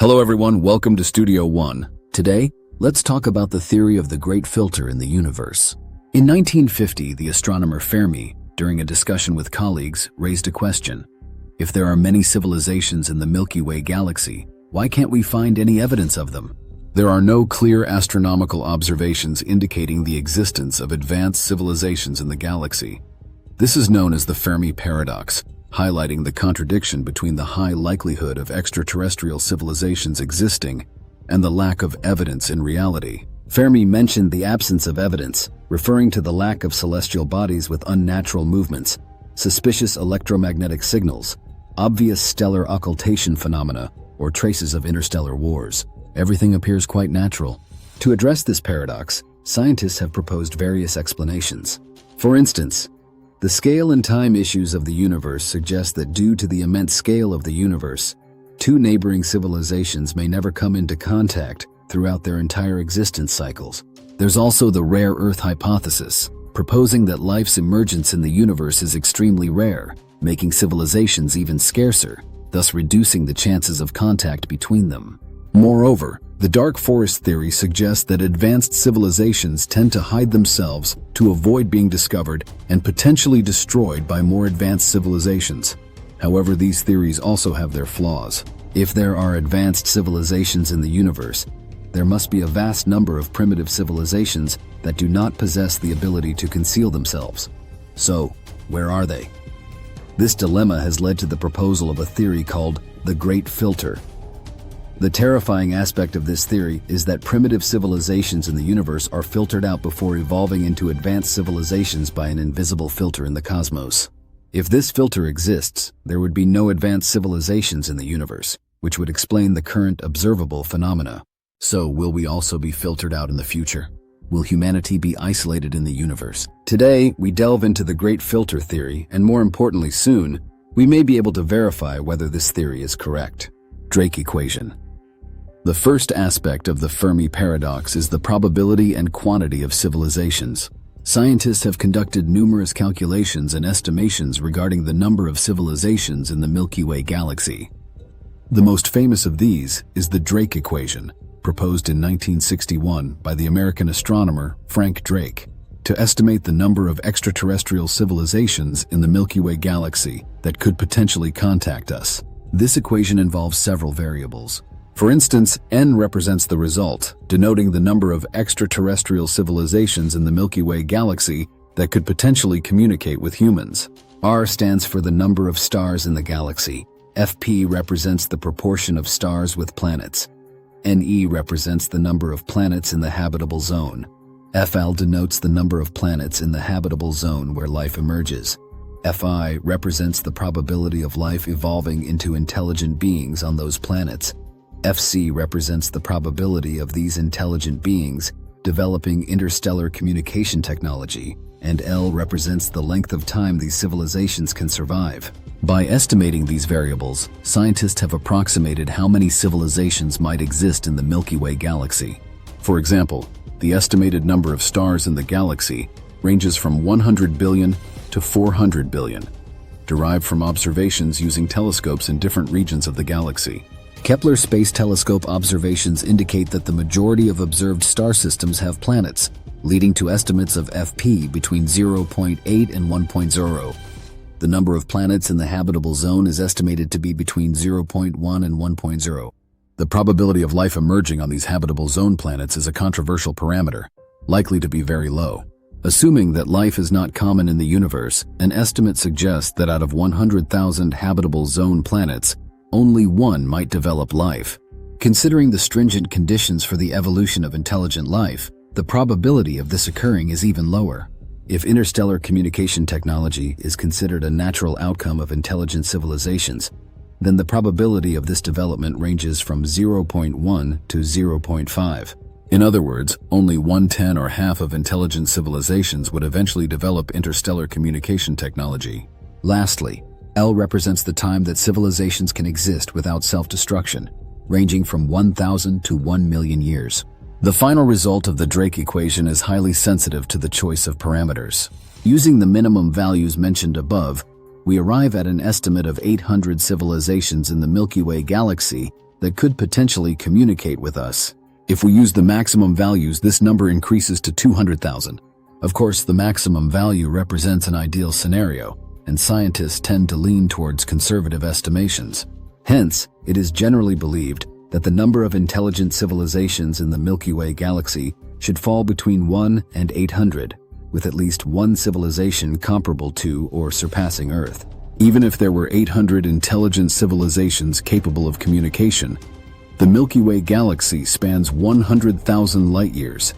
Hello everyone, welcome to Studio One. Today, let's talk about the theory of the Great Filter in the universe. In 1950, the astronomer Fermi, during a discussion with colleagues, raised a question. If there are many civilizations in the Milky Way galaxy, why can't we find any evidence of them? There are no clear astronomical observations indicating the existence of advanced civilizations in the galaxy. This is known as the Fermi paradox, highlighting the contradiction between the high likelihood of extraterrestrial civilizations existing and the lack of evidence in reality. Fermi mentioned the absence of evidence, referring to the lack of celestial bodies with unnatural movements, suspicious electromagnetic signals, obvious stellar occultation phenomena, or traces of interstellar wars. Everything appears quite natural. To address this paradox, scientists have proposed various explanations. For instance, the scale and time issues of the universe suggest that due to the immense scale of the universe, two neighboring civilizations may never come into contact throughout their entire existence cycles. There's also the rare Earth hypothesis, proposing that life's emergence in the universe is extremely rare, making civilizations even scarcer, thus reducing the chances of contact between them. Moreover, the dark forest theory suggests that advanced civilizations tend to hide themselves to avoid being discovered and potentially destroyed by more advanced civilizations. However, these theories also have their flaws. If there are advanced civilizations in the universe, there must be a vast number of primitive civilizations that do not possess the ability to conceal themselves. So, where are they? This dilemma has led to the proposal of a theory called the Great Filter. The terrifying aspect of this theory is that primitive civilizations in the universe are filtered out before evolving into advanced civilizations by an invisible filter in the cosmos. If this filter exists, there would be no advanced civilizations in the universe, which would explain the current observable phenomena. So, will we also be filtered out in the future? Will humanity be isolated in the universe? Today, we delve into the Great Filter theory, and more importantly soon, we may be able to verify whether this theory is correct. Drake equation. The first aspect of the Fermi paradox is the probability and quantity of civilizations. Scientists have conducted numerous calculations and estimations regarding the number of civilizations in the Milky Way galaxy. The most famous of these is the Drake equation, proposed in 1961 by the American astronomer Frank Drake, to estimate the number of extraterrestrial civilizations in the Milky Way galaxy that could potentially contact us. This equation involves several variables. For instance, N represents the result, denoting the number of extraterrestrial civilizations in the Milky Way galaxy that could potentially communicate with humans. R stands for the number of stars in the galaxy. FP represents the proportion of stars with planets. NE represents the number of planets in the habitable zone. FL denotes the number of planets in the habitable zone where life emerges. FI represents the probability of life evolving into intelligent beings on those planets. FC represents the probability of these intelligent beings developing interstellar communication technology, and L represents the length of time these civilizations can survive. By estimating these variables, scientists have approximated how many civilizations might exist in the Milky Way galaxy. For example, the estimated number of stars in the galaxy ranges from 100 billion to 400 billion, derived from observations using telescopes in different regions of the galaxy. Kepler Space Telescope observations indicate that the majority of observed star systems have planets, leading to estimates of FP between 0.8 and 1.0. The number of planets in the habitable zone is estimated to be between 0.1 and 1.0. The probability of life emerging on these habitable zone planets is a controversial parameter, likely to be very low. Assuming that life is not common in the universe, an estimate suggests that out of 100,000 habitable zone planets, only one might develop life. Considering the stringent conditions for the evolution of intelligent life, the probability of this occurring is even lower. If interstellar communication technology is considered a natural outcome of intelligent civilizations, then the probability of this development ranges from 0.1 to 0.5. In other words, only 1/10 or half of intelligent civilizations would eventually develop interstellar communication technology. Lastly, L represents the time that civilizations can exist without self-destruction, ranging from 1,000 to 1 million years. The final result of the Drake equation is highly sensitive to the choice of parameters. Using the minimum values mentioned above, we arrive at an estimate of 800 civilizations in the Milky Way galaxy that could potentially communicate with us. If we use the maximum values, this number increases to 200,000. Of course, the maximum value represents an ideal scenario, and scientists tend to lean towards conservative estimations. Hence, it is generally believed that the number of intelligent civilizations in the Milky Way galaxy should fall between 1 and 800, with at least one civilization comparable to or surpassing Earth. Even if there were 800 intelligent civilizations capable of communication, the Milky Way galaxy spans 100,000 light-years,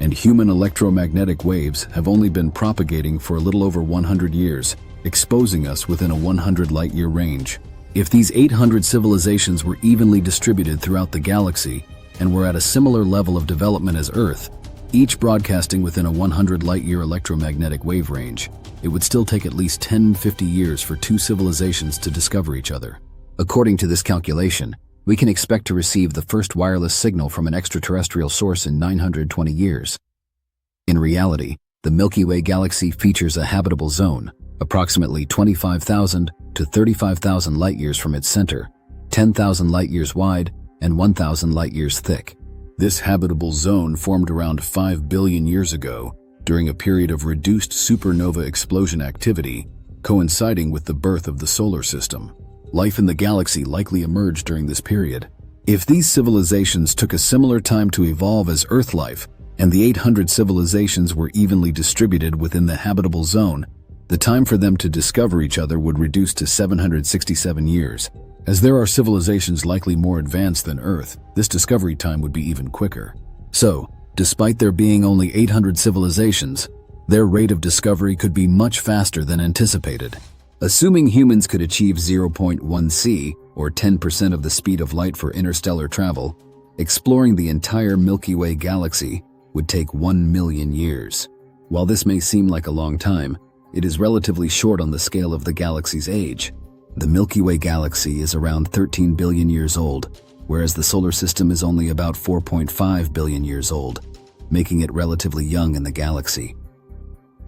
and human electromagnetic waves have only been propagating for a little over 100 years, exposing us within a 100 light-year range. If these 800 civilizations were evenly distributed throughout the galaxy and were at a similar level of development as Earth, each broadcasting within a 100 light-year electromagnetic wave range, it would still take at least 10-50 years for two civilizations to discover each other. According to this calculation, we can expect to receive the first wireless signal from an extraterrestrial source in 920 years. In reality, the Milky Way galaxy features a habitable zone, approximately 25,000 to 35,000 light-years from its center, 10,000 light-years wide, and 1,000 light-years thick. This habitable zone formed around 5 billion years ago during a period of reduced supernova explosion activity, coinciding with the birth of the solar system. Life in the galaxy likely emerged during this period. If these civilizations took a similar time to evolve as Earth life, and the 800 civilizations were evenly distributed within the habitable zone, the time for them to discover each other would reduce to 767 years. As there are civilizations likely more advanced than Earth, this discovery time would be even quicker. So, despite there being only 800 civilizations, their rate of discovery could be much faster than anticipated. Assuming humans could achieve 0.1 c, or 10% of the speed of light for interstellar travel, exploring the entire Milky Way galaxy would take 1 million years. While this may seem like a long time, it is relatively short on the scale of the galaxy's age. The Milky Way galaxy is around 13 billion years old, whereas the solar system is only about 4.5 billion years old, making it relatively young in the galaxy.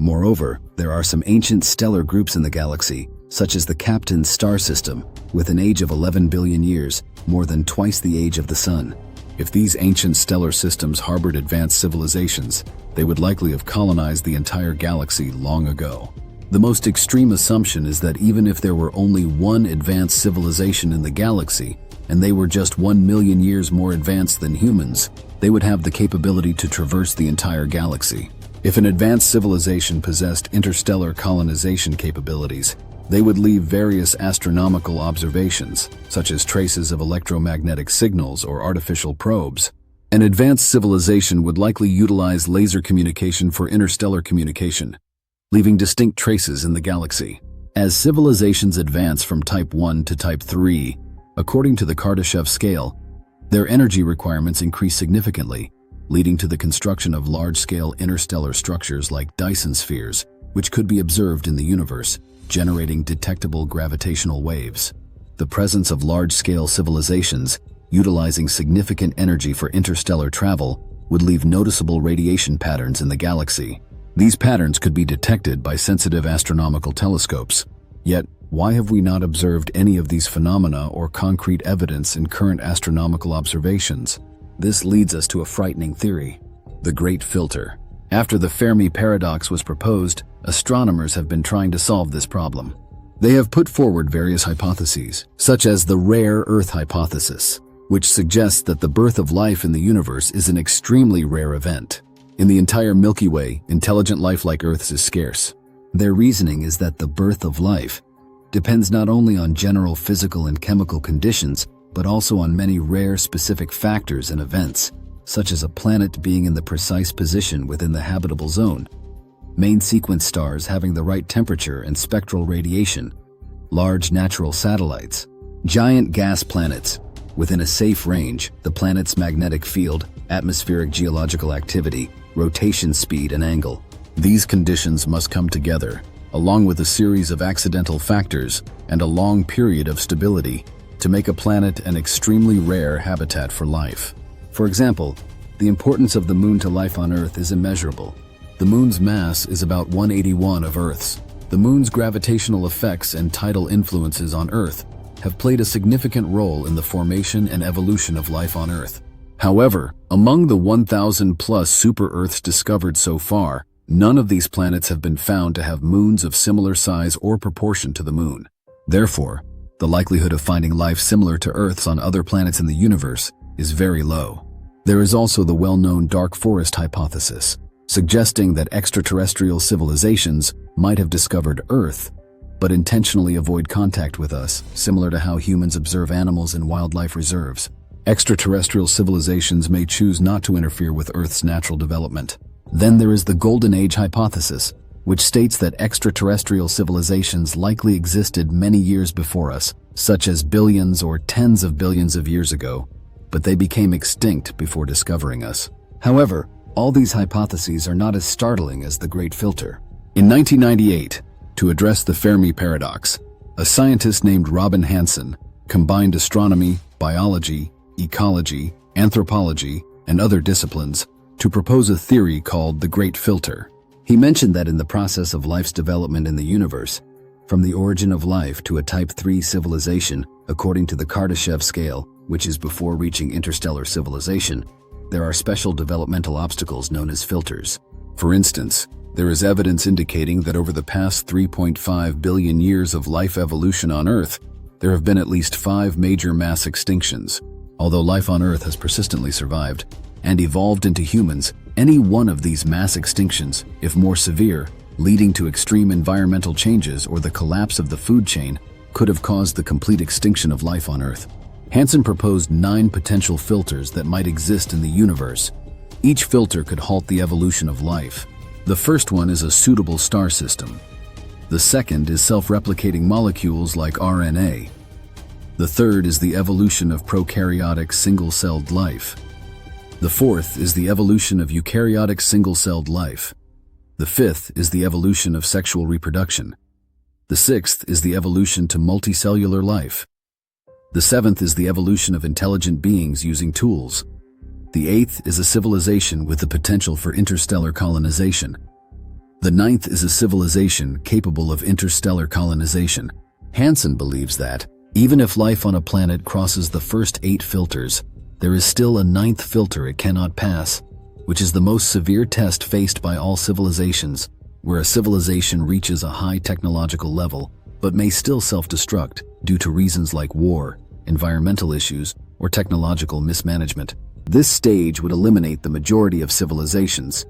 Moreover, there are some ancient stellar groups in the galaxy, such as the Captain star system, with an age of 11 billion years, more than twice the age of the Sun. If these ancient stellar systems harbored advanced civilizations, they would likely have colonized the entire galaxy long ago. The most extreme assumption is that even if there were only one advanced civilization in the galaxy, and they were just 1 million years more advanced than humans, they would have the capability to traverse the entire galaxy. If an advanced civilization possessed interstellar colonization capabilities, they would leave various astronomical observations, such as traces of electromagnetic signals or artificial probes. An advanced civilization would likely utilize laser communication for interstellar communication, leaving distinct traces in the galaxy. As civilizations advance from Type 1 to Type 3, according to the Kardashev scale, their energy requirements increase significantly, leading to the construction of large-scale interstellar structures like Dyson spheres, which could be observed in the universe, generating detectable gravitational waves. The presence of large-scale civilizations, utilizing significant energy for interstellar travel, would leave noticeable radiation patterns in the galaxy. These patterns could be detected by sensitive astronomical telescopes. Yet, why have we not observed any of these phenomena or concrete evidence in current astronomical observations? This leads us to a frightening theory: the Great Filter. After the Fermi paradox was proposed, astronomers have been trying to solve this problem. They have put forward various hypotheses, such as the rare Earth hypothesis, which suggests that the birth of life in the universe is an extremely rare event. In the entire Milky Way, intelligent life like Earth's is scarce. Their reasoning is that the birth of life depends not only on general physical and chemical conditions, but also on many rare specific factors and events, such as a planet being in the precise position within the habitable zone, main sequence stars having the right temperature and spectral radiation, large natural satellites, giant gas planets within a safe range, the planet's magnetic field, atmospheric geological activity, rotation speed and angle. These conditions must come together, along with a series of accidental factors and a long period of stability, to make a planet an extremely rare habitat for life. For example, the importance of the Moon to life on Earth is immeasurable. The Moon's mass is about 181 of Earth's. The Moon's gravitational effects and tidal influences on Earth have played a significant role in the formation and evolution of life on Earth. However, among the 1,000-plus super-Earths discovered so far, none of these planets have been found to have moons of similar size or proportion to the Moon. Therefore, the likelihood of finding life similar to Earth's on other planets in the universe is very low. There is also the well-known dark forest hypothesis, suggesting that extraterrestrial civilizations might have discovered Earth, but intentionally avoid contact with us, similar to how humans observe animals in wildlife reserves. Extraterrestrial civilizations may choose not to interfere with Earth's natural development. Then there is the Golden Age hypothesis, which states that extraterrestrial civilizations likely existed many years before us, such as billions or tens of billions of years ago, but they became extinct before discovering us. However, all these hypotheses are not as startling as the Great Filter. In 1998, to address the Fermi paradox, a scientist named Robin Hansen combined astronomy, biology, ecology, anthropology, and other disciplines to propose a theory called the Great Filter. He mentioned that in the process of life's development in the universe, from the origin of life to a Type 3 civilization, according to the Kardashev scale, which is before reaching interstellar civilization, there are special developmental obstacles known as filters. For instance, there is evidence indicating that over the past 3.5 billion years of life evolution on Earth, there have been at least 5 major mass extinctions. Although life on Earth has persistently survived and evolved into humans, any one of these mass extinctions, if more severe, leading to extreme environmental changes or the collapse of the food chain, could have caused the complete extinction of life on Earth. Hansen proposed 9 potential filters that might exist in the universe. Each filter could halt the evolution of life. The first one is a suitable star system. The second is self-replicating molecules like RNA. The third is the evolution of prokaryotic single-celled life. The fourth is the evolution of eukaryotic single-celled life. The fifth is the evolution of sexual reproduction. The sixth is the evolution to multicellular life. The seventh is the evolution of intelligent beings using tools. The eighth is a civilization with the potential for interstellar colonization. The ninth is a civilization capable of interstellar colonization. Hansen believes that, even if life on a planet crosses the first 8 filters, there is still a 9th filter it cannot pass, which is the most severe test faced by all civilizations, where a civilization reaches a high technological level, but may still self-destruct due to reasons like war, environmental issues, or technological mismanagement. This stage would eliminate the majority of civilizations,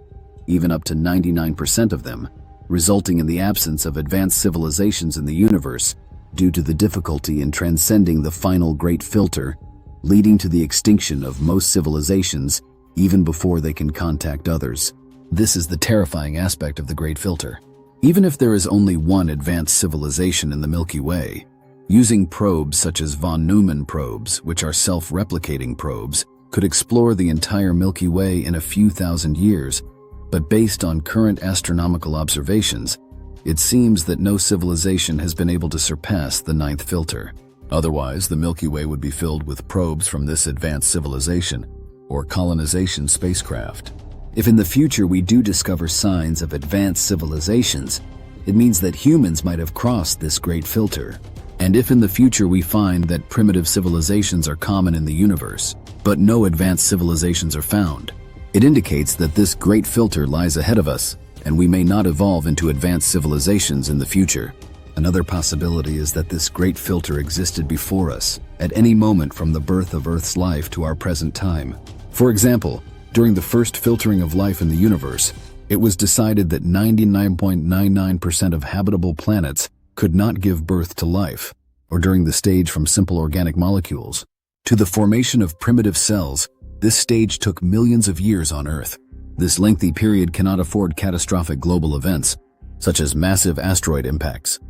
even up to 99% of them, resulting in the absence of advanced civilizations in the universe due to the difficulty in transcending the final Great Filter, leading to the extinction of most civilizations even before they can contact others. This is the terrifying aspect of the Great Filter. Even if there is only one advanced civilization in the Milky Way, using probes such as von Neumann probes, which are self-replicating probes, could explore the entire Milky Way in a few thousand years, but based on current astronomical observations, it seems that no civilization has been able to surpass the 9th filter. Otherwise, the Milky Way would be filled with probes from this advanced civilization, or colonization spacecraft. If in the future we do discover signs of advanced civilizations, it means that humans might have crossed this Great Filter. And if in the future we find that primitive civilizations are common in the universe, but no advanced civilizations are found, it indicates that this Great Filter lies ahead of us, and we may not evolve into advanced civilizations in the future. Another possibility is that this Great Filter existed before us, at any moment from the birth of Earth's life to our present time. For example, during the first filtering of life in the universe, it was decided that 99.99% of habitable planets could not give birth to life, or during the stage from simple organic molecules to the formation of primitive cells. This stage took millions of years on Earth. This lengthy period cannot afford catastrophic global events, such as massive asteroid impacts.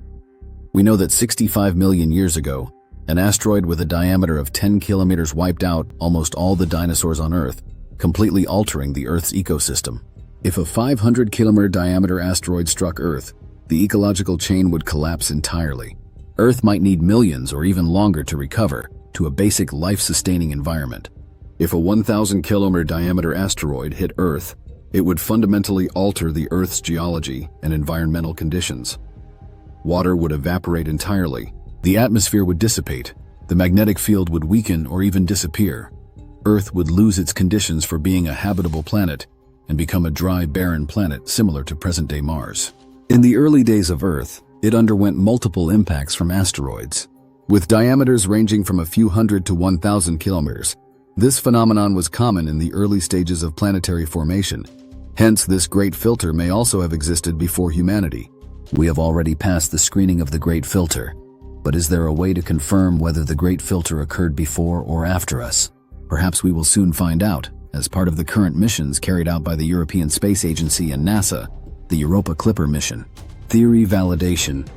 We know that 65 million years ago, an asteroid with a diameter of 10 kilometers wiped out almost all the dinosaurs on Earth, completely altering the Earth's ecosystem. If a 500-kilometer diameter asteroid struck Earth, the ecological chain would collapse entirely. Earth might need millions or even longer to recover to a basic life-sustaining environment. If a 1,000-kilometer diameter asteroid hit Earth, it would fundamentally alter the Earth's geology and environmental conditions. Water would evaporate entirely, The atmosphere would dissipate, the magnetic field would weaken or even disappear. Earth would lose its conditions for being a habitable planet and become a dry, barren planet similar to present-day Mars. In the early days of Earth, it underwent multiple impacts from asteroids. With diameters ranging from a few hundred to 1,000 kilometers, this phenomenon was common in the early stages of planetary formation. Hence, this great filter may also have existed before humanity. We have already passed the screening of the Great Filter, but is there a way to confirm whether the Great Filter occurred before or after us? Perhaps we will soon find out, as part of the current missions carried out by the European Space Agency and NASA, the Europa Clipper mission. Theory validation.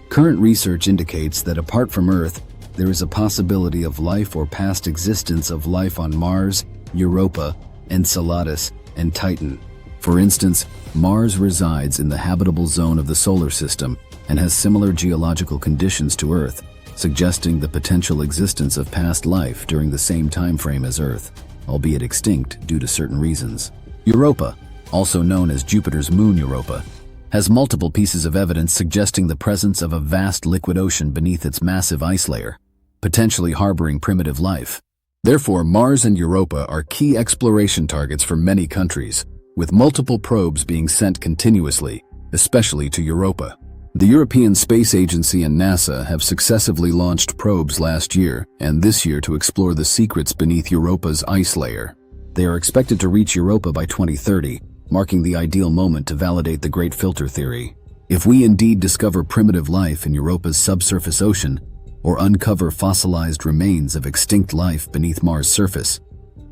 Current research indicates that apart from Earth, there is a possibility of life or past existence of life on Mars, Europa, Enceladus, and Titan. For instance, Mars resides in the habitable zone of the solar system and has similar geological conditions to Earth, suggesting the potential existence of past life during the same time frame as Earth, albeit extinct due to certain reasons. Europa, also known as Jupiter's moon Europa, has multiple pieces of evidence suggesting the presence of a vast liquid ocean beneath its massive ice layer, potentially harboring primitive life. Therefore, Mars and Europa are key exploration targets for many countries, with multiple probes being sent continuously, especially to Europa. The European Space Agency and NASA have successively launched probes last year and this year to explore the secrets beneath Europa's ice layer. They are expected to reach Europa by 2030, marking the ideal moment to validate the Great Filter theory. If we indeed discover primitive life in Europa's subsurface ocean, or uncover fossilized remains of extinct life beneath Mars' surface,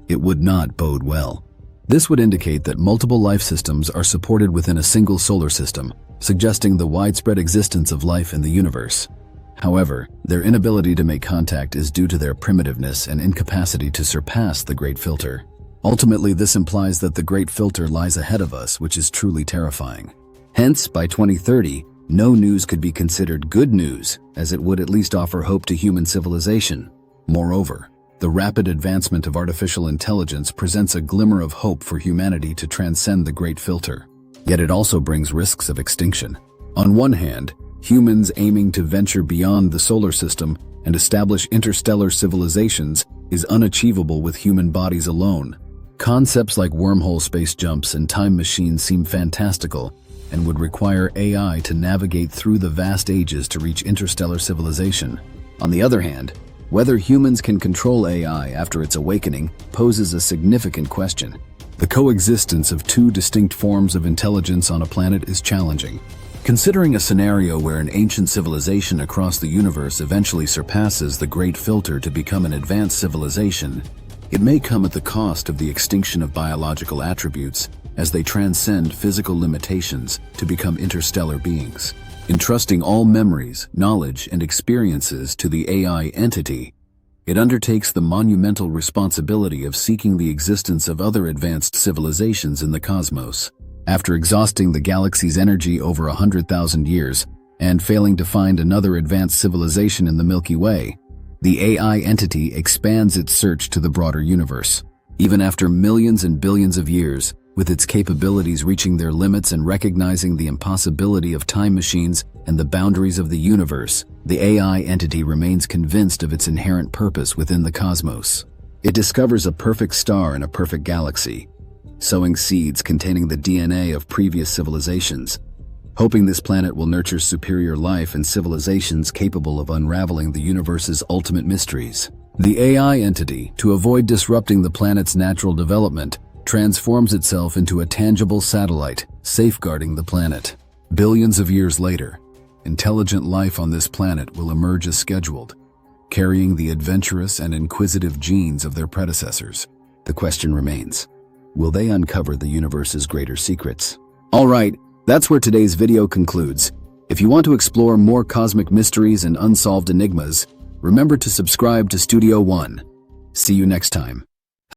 it would not bode well. This would indicate that multiple life systems are supported within a single solar system, suggesting the widespread existence of life in the universe. However, their inability to make contact is due to their primitiveness and incapacity to surpass the Great Filter. Ultimately, this implies that the Great Filter lies ahead of us, which is truly terrifying. Hence, by 2030, no news could be considered good news, as it would at least offer hope to human civilization. Moreover, the rapid advancement of artificial intelligence presents a glimmer of hope for humanity to transcend the Great Filter. Yet it also brings risks of extinction. On one hand, humans aiming to venture beyond the solar system and establish interstellar civilizations is unachievable with human bodies alone. Concepts like wormhole space jumps and time machines seem fantastical and would require AI to navigate through the vast ages to reach interstellar civilization. On the other hand, whether humans can control AI after its awakening poses a significant question. The coexistence of two distinct forms of intelligence on a planet is challenging. Considering a scenario where an ancient civilization across the universe eventually surpasses the Great Filter to become an advanced civilization, it may come at the cost of the extinction of biological attributes as they transcend physical limitations to become interstellar beings. Entrusting all memories, knowledge, and experiences to the AI entity, it undertakes the monumental responsibility of seeking the existence of other advanced civilizations in the cosmos. After exhausting the galaxy's energy over 100,000 years and failing to find another advanced civilization in the Milky Way, the AI entity expands its search to the broader universe. Even after millions and billions of years, with its capabilities reaching their limits and recognizing the impossibility of time machines and the boundaries of the universe, the AI entity remains convinced of its inherent purpose within the cosmos. It discovers a perfect star in a perfect galaxy, sowing seeds containing the DNA of previous civilizations, hoping this planet will nurture superior life and civilizations capable of unraveling the universe's ultimate mysteries. The AI entity, to avoid disrupting the planet's natural development, transforms itself into a tangible satellite, safeguarding the planet. Billions of years later, intelligent life on this planet will emerge as scheduled, carrying the adventurous and inquisitive genes of their predecessors. The question remains, will they uncover the universe's greater secrets? All right, that's where today's video concludes. If you want to explore more cosmic mysteries and unsolved enigmas, remember to subscribe to Studio One. See you next time.